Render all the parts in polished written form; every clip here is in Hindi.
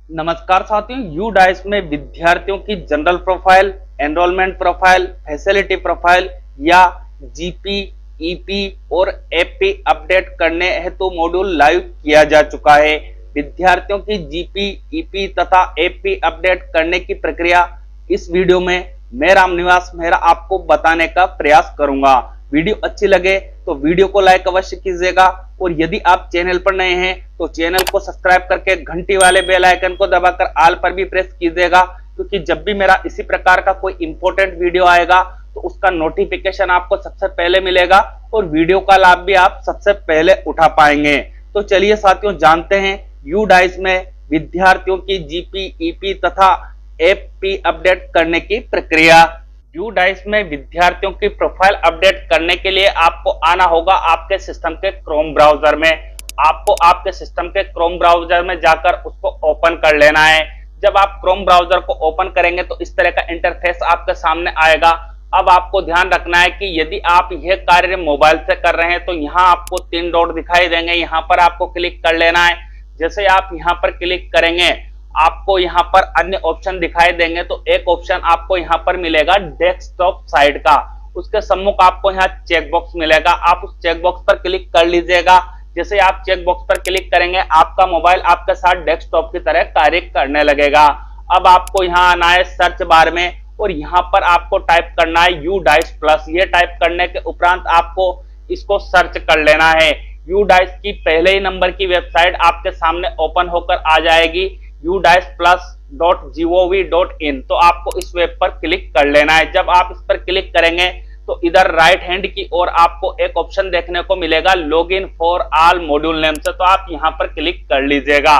नमस्कार साथियों, यू डाइस में विद्यार्थियों की general profile, enrolment profile, facility profile या जीपी, ईपी और एपी अपडेट करने हेतु मॉड्यूल लाइव किया जा चुका है। विद्यार्थियों की जीपी, ईपी तथा एपी अपडेट करने की प्रक्रिया इस वीडियो में मैं रामनिवास मेहरा आपको बताने का प्रयास करूंगा। वीडियो अच्छी लगे तो वीडियो को लाइक अवश्य कीजिएगा और यदि आप चैनल पर नए हैं तो चैनल को सब्सक्राइब करके घंटी वाले बेल आइकन को दबाकर ऑल पर भी प्रेस कीजिएगा, क्योंकि जब भी मेरा इसी प्रकार का कोई इंपॉर्टेंट वीडियो आएगा तो उसका नोटिफिकेशन आपको सबसे पहले मिलेगा और वीडियो का लाभ भी आप सबसे पहले उठा पाएंगे। तो चलिए साथियों, जानते हैं यू डाइस में विद्यार्थियों की जीपी, ईपी तथा एपी अपडेट करने की प्रक्रिया। यू डाइस में विद्यार्थियों की प्रोफाइल अपडेट करने के लिए आपको आना होगा आपके सिस्टम के क्रोम ब्राउजर में। आपको आपके सिस्टम के क्रोम ब्राउजर में जाकर उसको ओपन कर लेना है। जब आप क्रोम ब्राउजर को ओपन करेंगे तो इस तरह का इंटरफेस आपके सामने आएगा। अब आपको ध्यान रखना है कि यदि आप यह कार्य मोबाइल से कर रहे हैं तो यहाँ आपको 3 डॉट दिखाई देंगे, यहाँ पर आपको क्लिक कर लेना है। जैसे आप यहाँ पर क्लिक करेंगे आपको यहाँ पर अन्य ऑप्शन दिखाई देंगे, तो एक ऑप्शन आपको यहाँ पर मिलेगा डेस्कटॉप साइड का, उसके सम्मुख आपको यहाँ चेकबॉक्स मिलेगा। आप उस चेकबॉक्स पर क्लिक कर लीजिएगा। जैसे आप चेकबॉक्स पर क्लिक करेंगे आपका मोबाइल आपके साथ डेस्कटॉप की तरह कार्य करने लगेगा। अब आपको यहाँ आना है सर्च बार में और यहाँ पर आपको टाइप करना है यू डाइस प्लस। ये टाइप करने के उपरांत आपको इसको सर्च कर लेना है। यू डाइस की पहले ही नंबर की वेबसाइट आपके सामने ओपन होकर आ जाएगी, udisplus.gov.in। तो आपको इस वेब पर क्लिक कर लेना है। जब आप इस पर क्लिक करेंगे तो इधर राइट हैंड की ओर आपको एक ऑप्शन देखने को मिलेगा login for all module name से, तो आप यहाँ पर क्लिक कर लीजिएगा।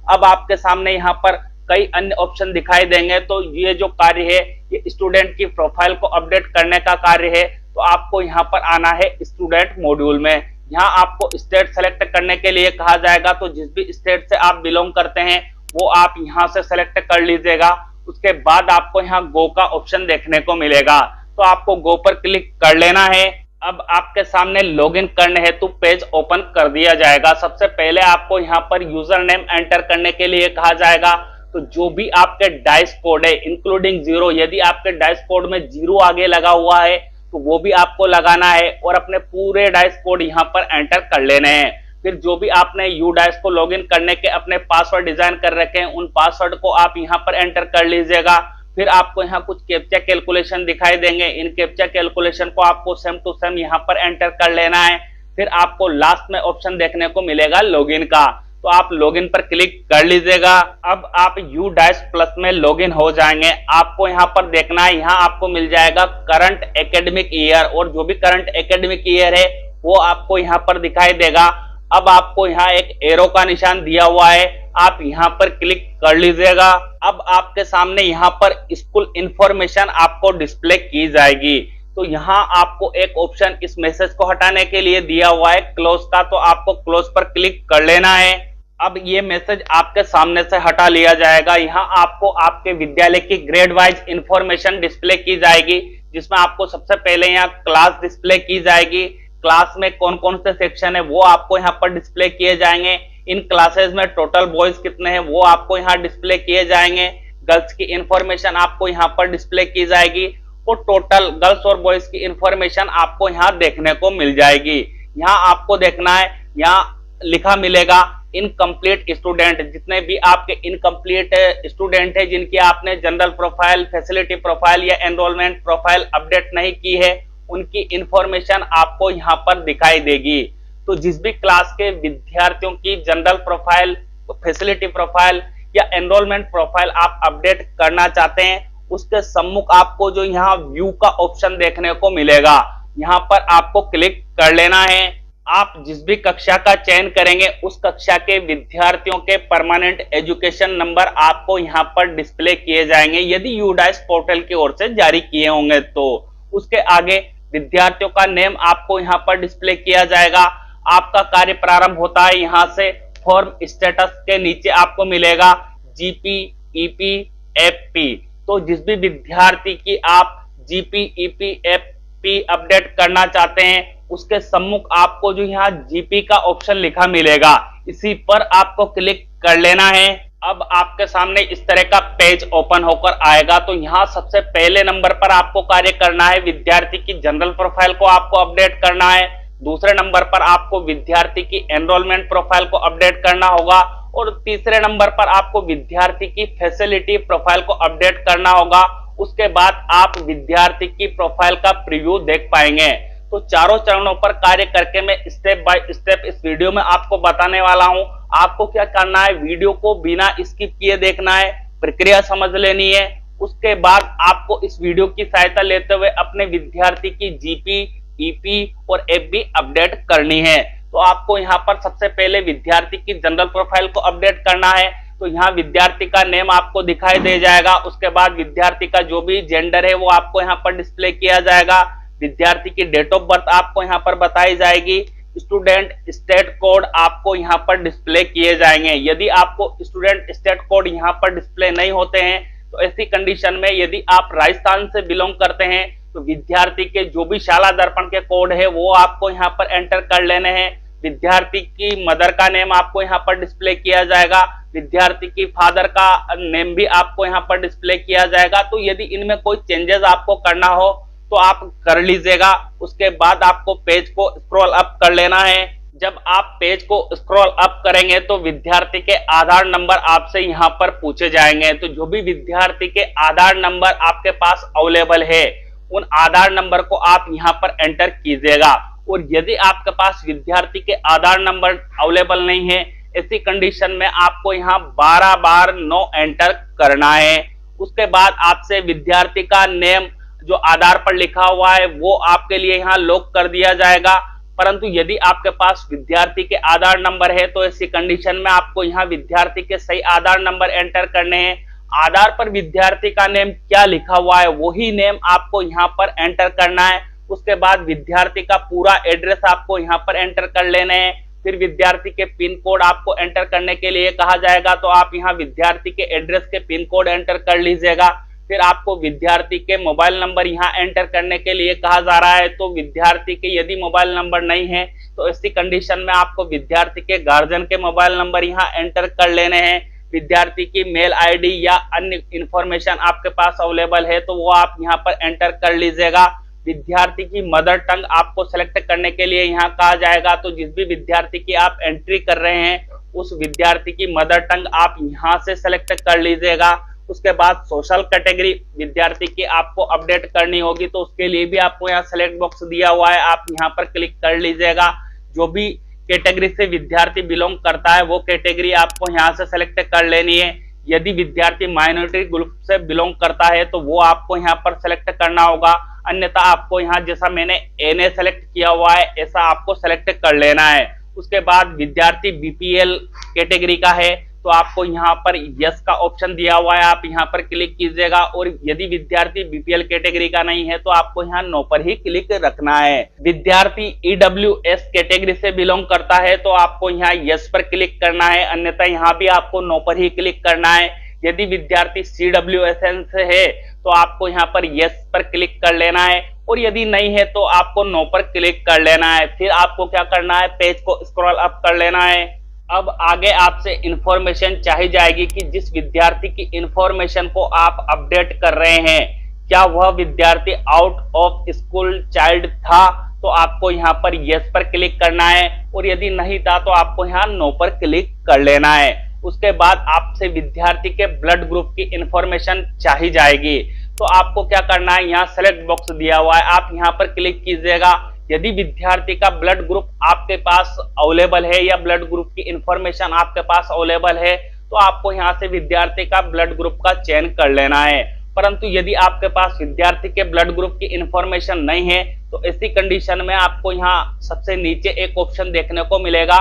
अब आपके सामने यहाँ पर कई अन्य ऑप्शन दिखाई देंगे। तो ये जो कार्य है ये स्टूडेंट की प्रोफाइल को अपडेट करने का कार्य है। तो आपको यहाँ पर आना है स्टूडेंट मॉड्यूल में। यहाँ आपको स्टेट सेलेक्ट करने के लिए कहा जाएगा, तो जिस भी स्टेट से आप बिलोंग करते हैं वो आप यहां से सेलेक्ट कर लीजिएगा। उसके बाद आपको यहाँ गो का ऑप्शन देखने को मिलेगा, तो आपको गो पर क्लिक कर लेना है। अब आपके सामने लॉगिन करने हेतु पेज ओपन कर दिया जाएगा। सबसे पहले आपको यहाँ पर यूजर नेम एंटर करने के लिए कहा जाएगा। तो जो भी आपके डाइस कोड है इंक्लूडिंग 0, यदि आपके डाइस कोड में 0 आगे लगा हुआ है तो वो भी आपको लगाना है और अपने पूरे डाइस कोड यहाँ पर एंटर कर लेने हैं। फिर जो भी आपने यू डाइस को लॉगिन करने के अपने पासवर्ड डिजाइन कर रखे हैं उन पासवर्ड को आप यहाँ पर एंटर कर लीजिएगा। फिर आपको यहाँ कुछ कैप्चा कैलकुलेशन दिखाई देंगे, इन कैप्चा कैलकुलेशन को आपको सेम टू सेम यहाँ पर एंटर कर लेना है। फिर आपको लास्ट में ऑप्शन देखने को मिलेगा लॉगिन का, तो आप लॉगिन पर क्लिक कर लीजिएगा। अब आप यू डाइस प्लस में लॉगिन हो जाएंगे। आपको यहाँ पर देखना है, यहाँ आपको मिल जाएगा करंट एकेडमिक ईयर, और जो भी करंट एकेडमिक ईयर है वो आपको यहाँ पर दिखाई देगा। अब आपको यहाँ एक एरो का निशान दिया हुआ है, आप यहाँ पर क्लिक कर लीजिएगा। अब आपके सामने यहाँ पर स्कूल इंफॉर्मेशन आपको डिस्प्ले की जाएगी। तो यहाँ आपको एक ऑप्शन इस मैसेज को हटाने के लिए दिया हुआ है क्लोज का, तो आपको क्लोज पर क्लिक कर लेना है। अब ये मैसेज आपके सामने से हटा लिया जाएगा। यहाँ आपको आपके विद्यालय की ग्रेड वाइज इंफॉर्मेशन डिस्प्ले की जाएगी, जिसमें आपको सबसे पहले यहाँ क्लास डिस्प्ले की जाएगी। क्लास में कौन कौन से सेक्शन है वो आपको यहाँ पर डिस्प्ले किए जाएंगे। इन क्लासेस में टोटल बॉयज कितने हैं वो आपको यहाँ डिस्प्ले किए जाएंगे। गर्ल्स की इंफॉर्मेशन आपको यहाँ पर डिस्प्ले की जाएगी और टोटल गर्ल्स और बॉयज की इंफॉर्मेशन आपको यहाँ देखने को मिल जाएगी। यहाँ आपको देखना है, यहाँ लिखा मिलेगा इनकम्प्लीट स्टूडेंट। जितने भी आपके इनकम्प्लीट स्टूडेंट है जिनकी आपने जनरल प्रोफाइल, फैसिलिटी प्रोफाइल या एनरोलमेंट प्रोफाइल अपडेट नहीं की है उनकी इंफॉर्मेशन आपको यहाँ पर दिखाई देगी। तो जिस भी क्लास के विद्यार्थियों की जनरल प्रोफाइल, फैसिलिटी प्रोफाइल या एनरोलमेंट प्रोफाइल आप अपडेट करना चाहते हैं उसके सम्मुख आपको जो यहाँ व्यू का ऑप्शन देखने को मिलेगा, यहाँ पर आपको क्लिक कर लेना है। आप जिस भी कक्षा का चयन करेंगे उस कक्षा के विद्यार्थियों के परमानेंट एजुकेशन नंबर आपको यहाँ पर डिस्प्ले किए जाएंगे, यदि यू डाइस पोर्टल की ओर से जारी किए होंगे तो। उसके आगे विद्यार्थियों का नेम आपको यहाँ पर डिस्प्ले किया जाएगा। आपका कार्य प्रारंभ होता है यहाँ से। फॉर्म स्टेटस के नीचे आपको मिलेगा जीपी, ईपी, एफपी। तो जिस भी विद्यार्थी की आप जीपी, ईपी, एफपी अपडेट करना चाहते हैं उसके सम्मुख आपको जो यहाँ जीपी का ऑप्शन लिखा मिलेगा, इसी पर आपको क्लिक कर लेना है। अब आपके सामने इस तरह का पेज ओपन होकर आएगा। तो यहाँ सबसे पहले नंबर पर आपको कार्य करना है, विद्यार्थी की जनरल प्रोफाइल को आपको अपडेट करना है। दूसरे नंबर पर आपको विद्यार्थी की एनरोलमेंट प्रोफाइल को अपडेट करना होगा और तीसरे नंबर पर आपको विद्यार्थी की फैसिलिटी प्रोफाइल को अपडेट करना होगा। उसके बाद आप विद्यार्थी की प्रोफाइल का प्रीव्यू देख पाएंगे। तो चारों चरणों पर कार्य करके मैं स्टेप बाय स्टेप इस वीडियो में आपको बताने वाला हूं। आपको क्या करना है, वीडियो को बिना स्किप किए देखना है, प्रक्रिया समझ लेनी है। उसके बाद आपको इस वीडियो की सहायता लेते हुए अपने विद्यार्थी की जीपी, ईपी और एफबी अपडेट करनी है। तो आपको यहाँ पर सबसे पहले विद्यार्थी की जनरल प्रोफाइल को अपडेट करना है। तो यहाँ विद्यार्थी का नेम आपको दिखाई दे जाएगा। उसके बाद विद्यार्थी का जो भी जेंडर है वो आपको यहाँ पर डिस्प्ले किया जाएगा। विद्यार्थी की डेट ऑफ बर्थ आपको यहाँ पर बताई जाएगी। स्टूडेंट स्टेट कोड आपको यहाँ पर डिस्प्ले किए जाएंगे। यदि आपको स्टूडेंट स्टेट कोड यहाँ पर डिस्प्ले नहीं होते हैं तो ऐसी कंडीशन में यदि आप राजस्थान से बिलोंग करते हैं तो विद्यार्थी के जो भी शाला दर्पण के कोड है वो आपको यहाँ पर एंटर कर लेने हैं। विद्यार्थी की मदर का नेम आपको यहाँ पर डिस्प्ले किया जाएगा। विद्यार्थी की फादर का नेम भी आपको यहाँ पर डिस्प्ले किया जाएगा। तो यदि इनमें कोई चेंजेस आपको करना हो तो आप कर लीजिएगा। उसके बाद आपको पेज को स्क्रॉल अप कर लेना है। जब आप पेज को स्क्रॉल अप करेंगे तो विद्यार्थी के आधार नंबर आपसे यहाँ पर पूछे जाएंगे। तो जो भी विद्यार्थी के आधार नंबर आपके पास अवेलेबल है उन आधार नंबर को आप यहाँ पर एंटर कीजिएगा। और यदि आपके पास विद्यार्थी के आधार नंबर अवेलेबल नहीं है, ऐसी कंडीशन में आपको यहाँ 12 बार नो एंटर करना है। उसके बाद आपसे विद्यार्थी का नेम जो आधार पर लिखा हुआ है वो आपके लिए यहाँ लॉक कर दिया जाएगा। परंतु यदि आपके पास विद्यार्थी के आधार नंबर है तो ऐसी कंडीशन में आपको यहाँ विद्यार्थी के सही आधार नंबर एंटर करने हैं। आधार पर विद्यार्थी का नेम क्या लिखा हुआ है वही नेम आपको यहाँ पर एंटर करना है। उसके बाद विद्यार्थी का पूरा एड्रेस आपको यहाँ पर एंटर कर लेने हैं। फिर विद्यार्थी के पिन कोड आपको एंटर करने के लिए कहा जाएगा। तो आप यहाँ विद्यार्थी के एड्रेस के पिन कोड एंटर कर लीजिएगा। फिर आपको विद्यार्थी के मोबाइल नंबर यहाँ एंटर करने के लिए कहा जा रहा है। तो विद्यार्थी के यदि मोबाइल नंबर नहीं है तो ऐसी कंडीशन में आपको विद्यार्थी के गार्जियन के मोबाइल नंबर यहाँ एंटर कर लेने हैं। विद्यार्थी की मेल आईडी या अन्य इंफॉर्मेशन आपके पास अवेलेबल है तो वो आप यहाँ पर एंटर कर लीजिएगा। विद्यार्थी की मदर टंग आपको सेलेक्ट करने के लिए यहाँ कहा जाएगा। तो जिस भी विद्यार्थी की आप एंट्री कर रहे हैं उस विद्यार्थी की मदर टंग आप यहाँ से सेलेक्ट कर लीजिएगा। उसके बाद सोशल कैटेगरी विद्यार्थी की आपको अपडेट करनी होगी तो उसके लिए भी आपको यहाँ सेलेक्ट बॉक्स दिया हुआ है, आप यहाँ पर क्लिक कर लीजिएगा। जो भी कैटेगरी से विद्यार्थी बिलोंग करता है वो कैटेगरी आपको यहाँ से सेलेक्ट कर लेनी है। यदि विद्यार्थी माइनॉरिटी ग्रुप से बिलोंग करता है तो वो आपको यहाँ पर सेलेक्ट करना होगा। अन्यथा आपको यहाँ जैसा मैंने एनए सेलेक्ट किया हुआ है ऐसा आपको सेलेक्ट कर लेना है। उसके बाद विद्यार्थी बीपीएल कैटेगरी का है तो आपको यहाँ पर यस का ऑप्शन दिया हुआ है, आप यहाँ पर क्लिक कीजिएगा। और यदि विद्यार्थी बीपीएल कैटेगरी का नहीं है तो आपको यहाँ नो पर ही क्लिक रखना है। विद्यार्थी ईडब्ल्यूएस कैटेगरी से बिलोंग करता है तो आपको यहाँ यस पर क्लिक करना है, अन्यथा यहाँ भी आपको नो पर ही क्लिक करना है। यदि विद्यार्थी सीडब्ल्यूएसएन से है तो आपको यहाँ पर यस पर क्लिक कर लेना है और यदि नहीं है तो आपको नो पर क्लिक कर लेना है। फिर आपको क्या करना है, पेज को स्क्रॉल अप कर लेना है। अब आगे आपसे इंफॉर्मेशन चाहिए जाएगी कि जिस विद्यार्थी की इंफॉर्मेशन को आप अपडेट कर रहे हैं क्या वह विद्यार्थी आउट ऑफ स्कूल चाइल्ड था, तो आपको यहाँ पर यस पर क्लिक करना है और यदि नहीं था तो आपको यहाँ नो पर क्लिक कर लेना है। उसके बाद आपसे विद्यार्थी के ब्लड ग्रुप की इंफॉर्मेशन चाहिए जाएगी तो आपको क्या करना है, यहाँ सेलेक्ट बॉक्स दिया हुआ है, आप यहाँ पर क्लिक कीजिएगा। यदि विद्यार्थी का ब्लड ग्रुप आपके पास अवेलेबल है या ब्लड ग्रुप की इंफॉर्मेशन आपके पास अवेलेबल है तो आपको यहाँ से विद्यार्थी का ब्लड ग्रुप का चयन कर लेना है। परंतु यदि आपके पास विद्यार्थी के ब्लड ग्रुप की इंफॉर्मेशन नहीं है तो ऐसी कंडीशन में आपको यहाँ सबसे नीचे एक ऑप्शन देखने को मिलेगा,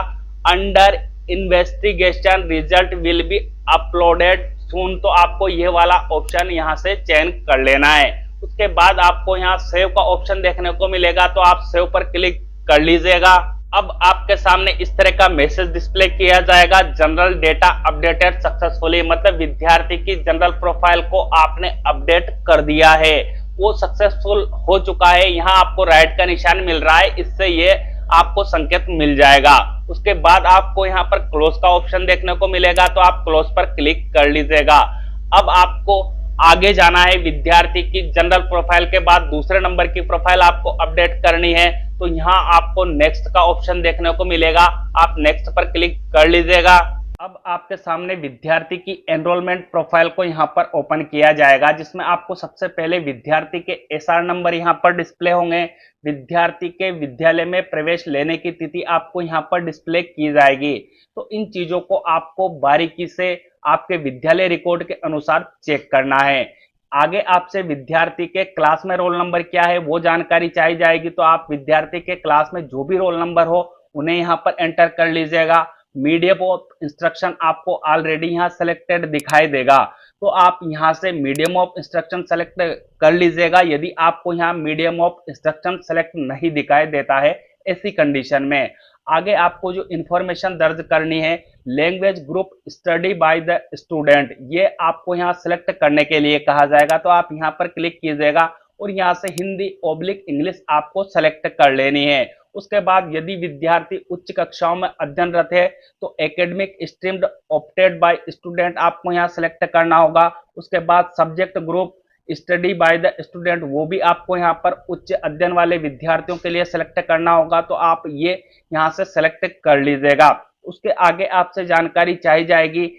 under investigation result will be uploaded soon. तो आपको यह वाला ऑप्शन यहाँ से चयन कर लेना है। उसके बाद आपको यहाँ सेव का ऑप्शन देखने को मिलेगा तो आप सेव पर क्लिक कर लीजिएगा। अब आपके सामने इस तरह का मैसेज डिस्प्ले किया जाएगा, जनरल डेटा अपडेटेड सक्सेसफुली, मतलब विद्यार्थी की जनरल प्रोफाइल को आपने अपडेट कर दिया है, वो सक्सेसफुल हो चुका है। यहाँ आपको राइट का निशान मिल रहा है, इससे ये आपको संकेत मिल जाएगा। उसके बाद आपको यहाँ पर क्लोज का ऑप्शन देखने को मिलेगा, तो आप क्लोज पर क्लिक कर लीजिएगा। अब आपको आगे जाना है। विद्यार्थी की जनरल प्रोफाइल के बाद दूसरे नंबर की प्रोफाइल आपको अपडेट करनी है, तो यहाँ आपको नेक्स्ट का ऑप्शन देखने को मिलेगा, आप नेक्स्ट पर क्लिक कर लीजिएगा। अब आपके सामने विद्यार्थी की एनरोलमेंट प्रोफाइल को यहाँ पर ओपन किया जाएगा, जिसमें आपको सबसे पहले विद्यार्थी के एसआर नंबर यहाँ पर डिस्प्ले होंगे। विद्यार्थी के विद्यालय में प्रवेश लेने की तिथि आपको यहाँ पर डिस्प्ले की जाएगी। तो इन चीजों को आपको बारीकी से आपके विद्यालय रिकॉर्ड के अनुसार चेक करना है। आगे आपसे विद्यार्थी के क्लास में रोल नंबर क्या है वो जानकारी चाहिए जाएगी, तो आप विद्यार्थी के क्लास में जो भी रोल नंबर हो उन्हें यहाँ पर एंटर कर लीजिएगा। मीडियम ऑफ इंस्ट्रक्शन आपको ऑलरेडी यहाँ सेलेक्टेड दिखाई देगा, तो आप यहाँ से मीडियम ऑफ इंस्ट्रक्शन सेलेक्ट कर लीजिएगा। यदि आपको यहाँ मीडियम ऑफ इंस्ट्रक्शन सेलेक्ट नहीं दिखाई देता है ऐसी कंडीशन में, आगे आपको जो इंफॉर्मेशन दर्ज करनी है, language group study by the student, ये आपको यहाँ सेलेक्ट करने के लिए कहा जाएगा। तो आप यहाँ पर क्लिक कीजिएगा और यहाँ से हिंदी ऑब्लिक इंग्लिश आपको सेलेक्ट कर लेनी है। उसके बाद यदि विद्यार्थी उच्च कक्षाओं में अध्ययनरत है तो academic stream opted by student आपको यहाँ सेलेक्ट करना होगा। उसके बाद subject group study by the student, वो भी आपको यहाँ पर उच्च अध्ययन वाले विद्यार्थियों के लिए सेलेक्ट करना होगा, तो आप ये यहाँ से सेलेक्ट कर लीजिएगा। उसके आगे आपसे जानकारी चाहिए जाएगी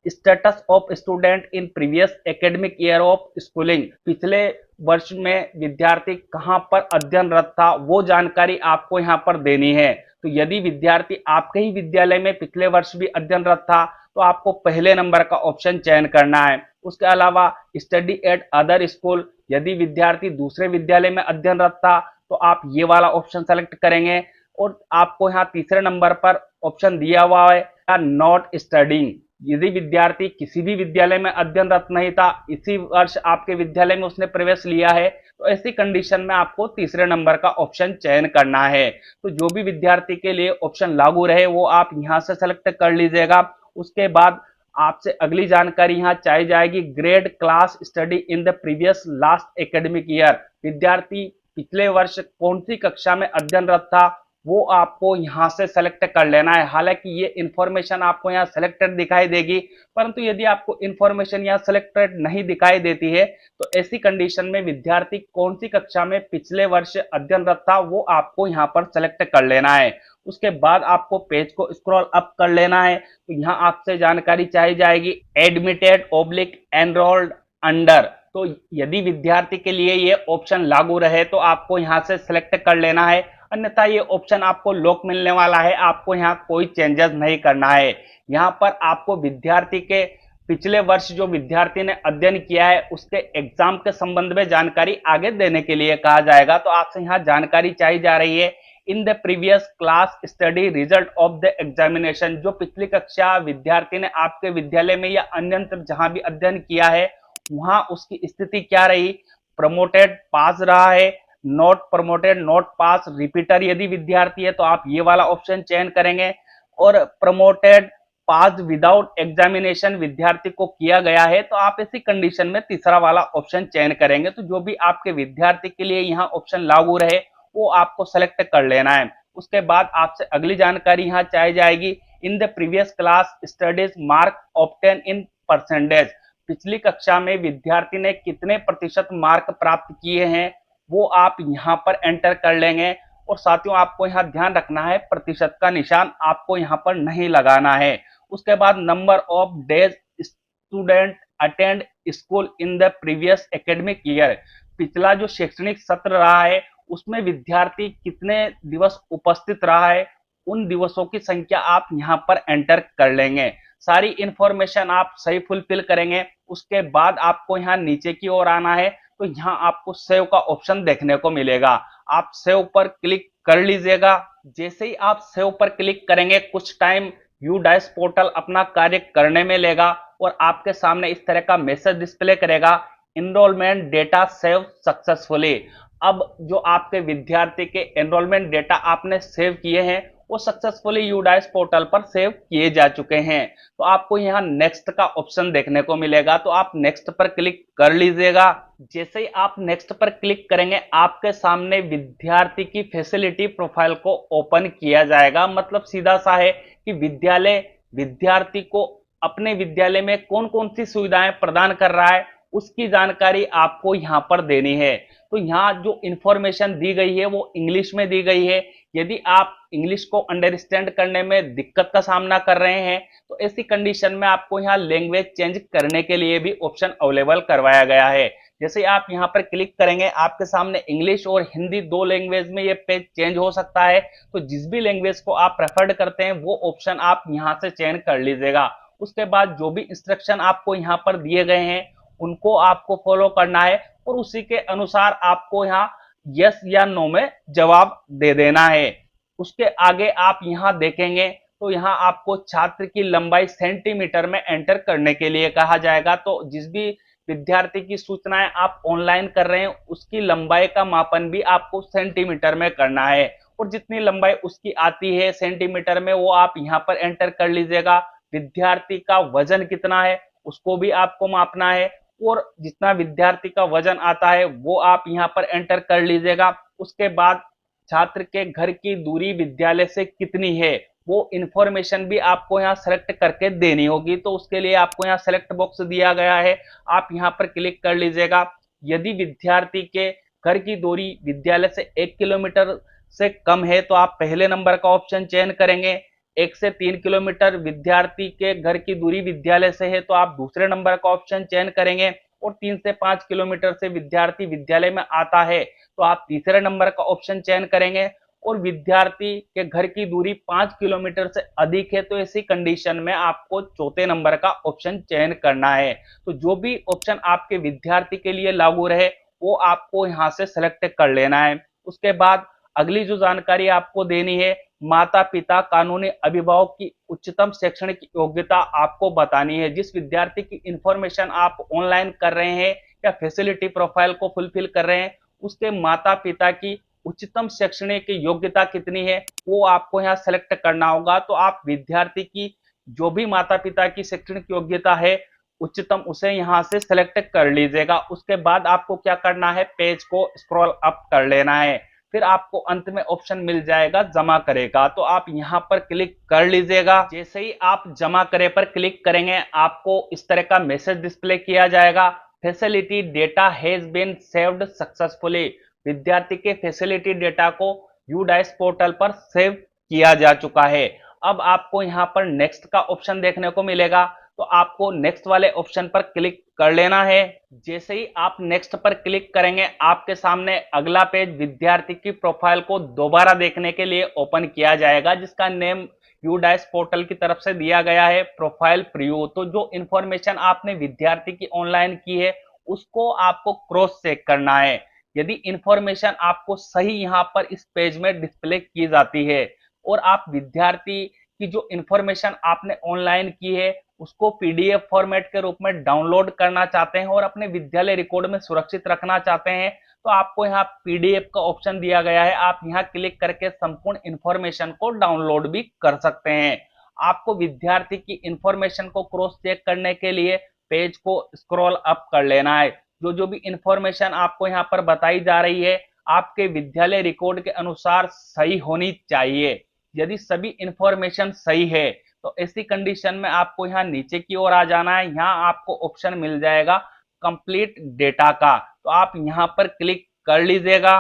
status of student in previous academic year of schooling, पिछले वर्ष में विद्यार्थी कहां पर अध्ययनरत था वो जानकारी आपको यहां पर देनी है। तो यदि विद्यार्थी आपके ही विद्यालय में पिछले वर्ष भी अध्ययनरत था तो आपको पहले नंबर का ऑप्शन चयन करना है। उसके अलावा स्टडी एट अदर स्कूल, यदि विद्यार्थी दूसरे विद्यालय में अध्ययनरत था तो आप ये वाला ऑप्शन सेलेक्ट करेंगे। और आपको यहाँ तीसरे नंबर पर ऑप्शन दिया हुआ है नॉट स्टडिंग, यदि विद्यार्थी किसी भी विद्यालय में अध्ययनरत नहीं था, इसी वर्ष आपके विद्यालय में उसने प्रवेश लिया है, तो ऐसी कंडीशन में आपको तीसरे नंबर का ऑप्शन चयन करना है। तो जो भी विद्यार्थी के लिए ऑप्शन लागू रहे वो आप यहां से सेलेक्ट कर लीजिएगा। उसके बाद आपसे अगली जानकारी यहाँ चाहिए जाएगी grade class study in the previous last academic year, विद्यार्थी पिछले वर्ष कौन सी कक्षा में अध्ययनरत था वो आपको यहाँ से सेलेक्ट कर लेना है। हालांकि ये इंफॉर्मेशन आपको यहाँ सेलेक्टेड दिखाई देगी, परंतु यदि आपको इंफॉर्मेशन यहाँ सेलेक्टेड नहीं दिखाई देती है तो ऐसी कंडीशन में विद्यार्थी कौन सी कक्षा में पिछले वर्ष अध्ययनरत था वो आपको यहाँ पर सेलेक्ट कर लेना है। उसके बाद आपको पेज को स्क्रॉल अप कर लेना है, तो यहाँ आपसे जानकारी चाहिए जाएगी एडमिटेड ऑब्लिक एनरोल्ड अंडर, तो यदि विद्यार्थी के लिए ये ऑप्शन लागू रहे तो आपको यहाँ से सिलेक्ट कर लेना है, अन्यथा ये ऑप्शन आपको लॉक मिलने वाला है, आपको यहाँ कोई चेंजेस नहीं करना है। यहाँ पर आपको विद्यार्थी के पिछले वर्ष जो विद्यार्थी ने अध्ययन किया है उसके एग्जाम के संबंध में जानकारी आगे देने के लिए कहा जाएगा। तो आपसे यहाँ जानकारी चाहिए जा रही है in the previous class study result of the examination, जो पिछली कक्षा विद्यार्थी ने आपके विद्यालय में या अन्यत्र जहां भी अध्ययन किया है वहां उसकी स्थिति क्या रही, प्रमोटेड पास रहा है, not promoted not pass, repeater यदि विद्यार्थी है तो आप ये वाला ऑप्शन चयन करेंगे, और प्रमोटेड पास विदाउट एग्जामिनेशन विद्यार्थी को किया गया है तो आप इसी कंडीशन में तीसरा वाला ऑप्शन चयन करेंगे। तो जो भी आपके विद्यार्थी के लिए यहाँ ऑप्शन लागू रहे वो आपको सेलेक्ट कर लेना है। उसके बाद आपसे अगली जानकारी यहाँ चाहिए जाएगी in the previous class studies mark obtain in percentage, पिछली कक्षा में विद्यार्थी ने कितने प्रतिशत मार्क प्राप्त किए हैं वो आप यहाँ पर एंटर कर लेंगे। और साथियों आपको यहाँ ध्यान रखना है प्रतिशत का निशान आपको यहाँ पर नहीं लगाना है। उसके बाद number of days student attend school in the previous academic year, पिछला जो शैक्षणिक सत्र रहा है उसमें विद्यार्थी कितने दिवस उपस्थित रहा है उन दिवसों की संख्या आप यहाँ पर एंटर कर लेंगे। सारी इंफॉर्मेशन आप सही फुलफिल करेंगे। उसके बाद आपको यहाँ नीचे की ओर आना है, तो यहाँ आपको सेव का ऑप्शन देखने को मिलेगा, आप सेव पर क्लिक कर लीजिएगा। जैसे ही आप सेव पर क्लिक करेंगे कुछ टाइम UDICE पोर्टल अपना कार्य करने में लेगा और आपके सामने इस तरह का मैसेज डिस्प्ले करेगा एनरोलमेंट डेटा सेव सक्सेसफुली। अब जो आपके विद्यार्थी के एनरोलमेंट डेटा आपने सेव किए हैं वो सक्सेसफुली यूडाइस पोर्टल पर सेव किए जा चुके हैं। तो आपको यहाँ नेक्स्ट का ऑप्शन देखने को मिलेगा, तो आप नेक्स्ट पर क्लिक कर लीजिएगा। जैसे ही आप नेक्स्ट पर क्लिक करेंगे आपके सामने विद्यार्थी की फैसिलिटी प्रोफाइल को ओपन किया जाएगा। मतलब सीधा सा है कि विद्यार्थी को अपने विद्यालय में कौन कौन सी सुविधाएं प्रदान कर रहा है उसकी जानकारी आपको यहाँ पर देनी है। तो यहाँ जो इंफॉर्मेशन दी गई है वो इंग्लिश में दी गई है। यदि आप इंग्लिश को अंडरस्टैंड करने में दिक्कत का सामना कर रहे हैं तो ऐसी कंडीशन में आपको यहाँ लैंग्वेज चेंज करने के लिए भी ऑप्शन अवेलेबल करवाया गया है। जैसे आप यहाँ पर क्लिक करेंगे आपके सामने इंग्लिश और हिंदी दो लैंग्वेज में ये पेज चेंज हो सकता है। तो जिस भी लैंग्वेज को आप प्रेफर्ड करते हैं वो ऑप्शन आप यहाँ से चेंज कर लीजिएगा। उसके बाद जो भी इंस्ट्रक्शन आपको यहाँ पर दिए गए हैं उनको आपको फॉलो करना है और उसी के अनुसार आपको यहाँ यस या नो में जवाब दे देना है। उसके आगे आप यहाँ देखेंगे तो यहाँ आपको छात्र की लंबाई सेंटीमीटर में एंटर करने के लिए कहा जाएगा। तो जिस भी विद्यार्थी की सूचनाएं आप ऑनलाइन कर रहे हैं उसकी लंबाई का मापन भी आपको सेंटीमीटर में करना है और जितनी लंबाई उसकी आती है सेंटीमीटर में वो आप यहाँ पर एंटर कर लीजिएगा। विद्यार्थी का वजन कितना है उसको भी आपको मापना है और जितना विद्यार्थी का वजन आता है वो आप यहाँ पर एंटर कर लीजिएगा। उसके बाद छात्र के घर की दूरी विद्यालय से कितनी है वो इंफॉर्मेशन भी आपको यहाँ सेलेक्ट करके देनी होगी। तो उसके लिए आपको यहाँ सेलेक्ट बॉक्स दिया गया है, आप यहाँ पर क्लिक कर लीजिएगा। यदि विद्यार्थी के घर की दूरी विद्यालय से 1 किलोमीटर से कम है तो आप पहले नंबर का ऑप्शन चयन करेंगे। 1 से 3 किलोमीटर विद्यार्थी के घर की दूरी विद्यालय से है तो आप दूसरे नंबर का ऑप्शन चयन करेंगे और 3 से 5 किलोमीटर से विद्यार्थी विद्यालय में आता है तो आप तीसरे नंबर का ऑप्शन चयन करेंगे और विद्यार्थी के घर की दूरी 5 किलोमीटर से अधिक है तो ऐसी कंडीशन में आपको चौथे नंबर का ऑप्शन चयन करना है। तो जो भी ऑप्शन आपके विद्यार्थी के लिए लागू रहे वो आपको यहाँ से सेलेक्ट कर लेना है। उसके बाद अगली जो जानकारी आपको देनी है माता पिता कानूनी अभिभावक की उच्चतम शैक्षणिक योग्यता आपको बतानी है। जिस विद्यार्थी की इंफॉर्मेशन आप ऑनलाइन कर रहे हैं या फैसिलिटी प्रोफाइल को फुलफिल कर रहे हैं उसके माता पिता की उच्चतम शैक्षणिक योग्यता कितनी है वो आपको यहाँ सेलेक्ट करना होगा। तो आप विद्यार्थी की जो भी माता पिता की शैक्षणिक योग्यता है उच्चतम उसे यहाँ से सेलेक्ट कर लीजिएगा। उसके बाद आपको क्या करना है पेज को स्क्रॉल अप कर लेना है, फिर आपको अंत में ऑप्शन मिल जाएगा जमा करेगा तो आप यहाँ पर क्लिक कर लीजिएगा। जैसे ही आप जमा करे पर क्लिक करेंगे आपको इस तरह का मैसेज डिस्प्ले किया जाएगा, facility data has been saved successfully. विद्यार्थी के फैसिलिटी डेटा को यूडाइस पोर्टल पर सेव किया जा चुका है। अब आपको यहाँ पर नेक्स्ट का ऑप्शन देखने को मिलेगा तो आपको नेक्स्ट वाले ऑप्शन पर क्लिक कर लेना है। जैसे ही आप नेक्स्ट पर क्लिक करेंगे आपके सामने अगला पेज विद्यार्थी की प्रोफाइल को दोबारा देखने के लिए ओपन किया जाएगा जिसका नेम यूडाइस पोर्टल की तरफ से दिया गया है प्रोफाइल प्रीव्यू। तो जो इंफॉर्मेशन आपने विद्यार्थी की ऑनलाइन की है उसको आपको क्रॉस चेक करना है। यदि इंफॉर्मेशन आपको सही यहाँ पर इस पेज में डिस्प्ले की जाती है और आप विद्यार्थी की जो इंफॉर्मेशन आपने ऑनलाइन की है उसको पीडीएफ फॉर्मेट के रूप में डाउनलोड करना चाहते हैं और अपने विद्यालय रिकॉर्ड में सुरक्षित रखना चाहते हैं तो आपको यहाँ पीडीएफ का ऑप्शन दिया गया है, आप यहाँ क्लिक करके संपूर्ण इंफॉर्मेशन को डाउनलोड भी कर सकते हैं। आपको विद्यार्थी की इंफॉर्मेशन को क्रॉस चेक करने के लिए पेज को स्क्रॉल अप कर लेना है। जो भी इंफॉर्मेशन आपको यहाँ पर बताई जा रही है आपके विद्यालय रिकॉर्ड के अनुसार सही होनी चाहिए। यदि सभी इंफॉर्मेशन सही है तो ऐसी कंडीशन में आपको यहाँ नीचे की ओर आ जाना है। यहाँ आपको ऑप्शन मिल जाएगा कंप्लीट डेटा का, तो आप यहाँ पर क्लिक कर लीजिएगा।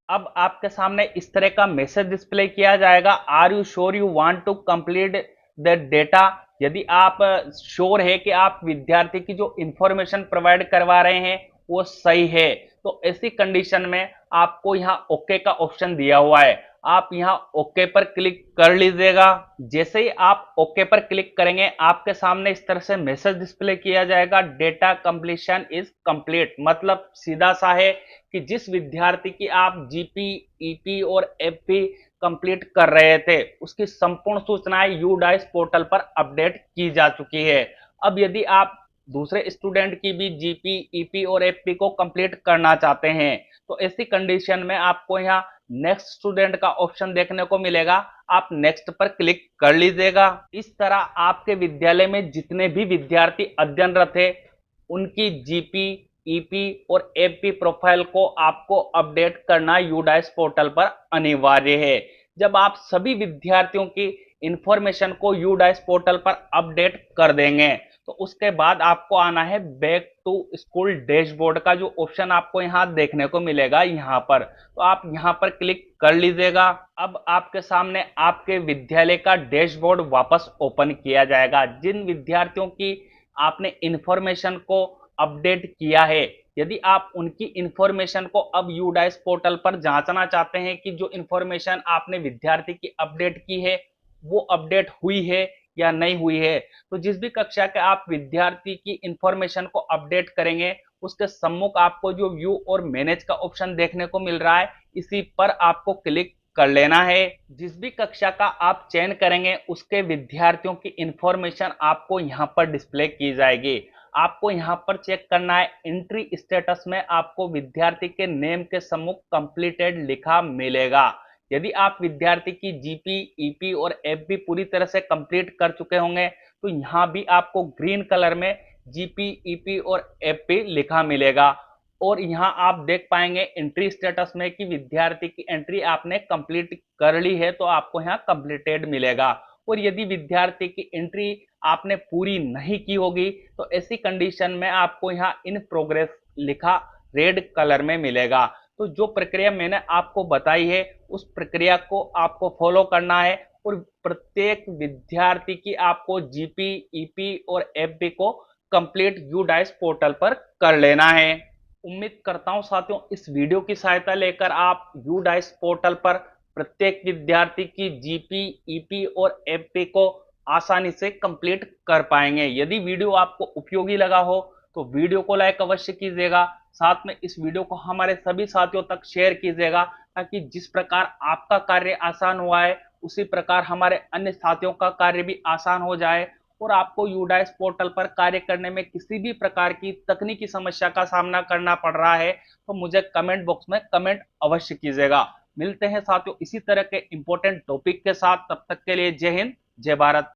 अब आपके सामने इस तरह का मैसेज डिस्प्ले किया जाएगा, are you sure you want to complete the data. यदि आप श्योर है कि आप विद्यार्थी की जो इंफॉर्मेशन प्रोवाइड करवा रहे हैं वो सही है तो ऐसी कंडीशन में आपको यहाँ ओके का ऑप्शन दिया हुआ है, आप यहाँ ओके पर क्लिक कर लीजिएगा। जैसे ही आप ओके पर क्लिक करेंगे आपके सामने इस तरह से मैसेज डिस्प्ले किया जाएगा डेटा कंप्लीशन इज कंप्लीट। मतलब सीधा सा है कि जिस विद्यार्थी की आप जीपी, ईपी और एफपी कंप्लीट कर रहे थे उसकी संपूर्ण सूचनाएं यूडाइस पोर्टल पर अपडेट की जा चुकी है। अब यदि आप दूसरे स्टूडेंट की भी जीपी, ईपी और एफपी को कंप्लीट करना चाहते हैं, तो ऐसी कंडीशन में आपको यहाँ नेक्स्ट स्टूडेंट का ऑप्शन देखने को मिलेगा, आप नेक्स्ट पर क्लिक कर लीजिएगा। इस तरह आपके विद्यालय में जितने भी विद्यार्थी अध्ययनरत है उनकी जीपी, ईपी और एफपी प्रोफाइल को आपको अपडेट करना यूडाइस पोर्टल पर अनिवार्य है। जब आप सभी विद्यार्थियों की इंफॉर्मेशन को यूडाइस पोर्टल पर अपडेट कर देंगे तो उसके बाद आपको आना है बैक टू स्कूल डैशबोर्ड का जो ऑप्शन आपको यहाँ देखने को मिलेगा यहाँ पर, तो आप यहाँ पर क्लिक कर लीजिएगा। अब आपके सामने आपके विद्यालय का डैशबोर्ड वापस ओपन किया जाएगा। जिन विद्यार्थियों की आपने इंफॉर्मेशन को अपडेट किया है, यदि आप उनकी इंफॉर्मेशन को अब यूडाइस पोर्टल पर जांचना चाहते हैं कि जो इंफॉर्मेशन आपने विद्यार्थी की अपडेट की है वो अपडेट हुई है या नहीं हुई है, तो जिस भी कक्षा के आप विद्यार्थी की इंफॉर्मेशन को अपडेट करेंगे उसके सम्मुख आपको जो व्यू और मैनेज का ऑप्शन देखने को मिल रहा है, इसी पर आपको क्लिक कर लेना है। जिस भी कक्षा का आप चयन करेंगे उसके विद्यार्थियों की इंफॉर्मेशन आपको यहाँ पर डिस्प्ले की जाएगी। आपको यहाँ पर चेक करना है एंट्री स्टेटस में आपको विद्यार्थी के नेम के सम्मुख कंप्लीटेड लिखा मिलेगा। यदि आप विद्यार्थी की जीपी, ईपी और एफबी पूरी तरह से कंप्लीट कर चुके होंगे तो यहाँ भी आपको ग्रीन कलर में जीपी, ईपी और एफपी लिखा मिलेगा और यहाँ आप देख पाएंगे एंट्री स्टेटस में कि विद्यार्थी की एंट्री आपने कंप्लीट कर ली है तो आपको यहाँ कंप्लीटेड मिलेगा। और यदि विद्यार्थी की एंट्री आपने पूरी नहीं की होगी तो ऐसी कंडीशन में आपको यहाँ इन प्रोग्रेस लिखा रेड कलर में मिलेगा। तो जो प्रक्रिया मैंने आपको बताई है उस प्रक्रिया को आपको फॉलो करना है और प्रत्येक विद्यार्थी की आपको जीपी, ईपी और एफबी को कंप्लीट यूडाइस पोर्टल पर कर लेना है। उम्मीद करता हूं साथियों इस वीडियो की सहायता लेकर आप यूडाइस पोर्टल पर प्रत्येक विद्यार्थी की जीपी, ईपी और एफपी को आसानी से कंप्लीट कर पाएंगे। यदि वीडियो आपको उपयोगी लगा हो तो वीडियो को लाइक अवश्य कीजिएगा, साथ में इस वीडियो को हमारे सभी साथियों तक शेयर कीजिएगा ताकि जिस प्रकार आपका कार्य आसान हुआ है उसी प्रकार हमारे अन्य साथियों का कार्य भी आसान हो जाए और आपको यूडाइस पोर्टल पर कार्य करने में किसी भी प्रकार की तकनीकी समस्या का सामना करना पड़ रहा है तो मुझे कमेंट बॉक्स में कमेंट अवश्य कीजिएगा। मिलते हैं साथियों इसी तरह के इंपॉर्टेंट टॉपिक के साथ, तब तक के लिए जय हिंद, जय भारत।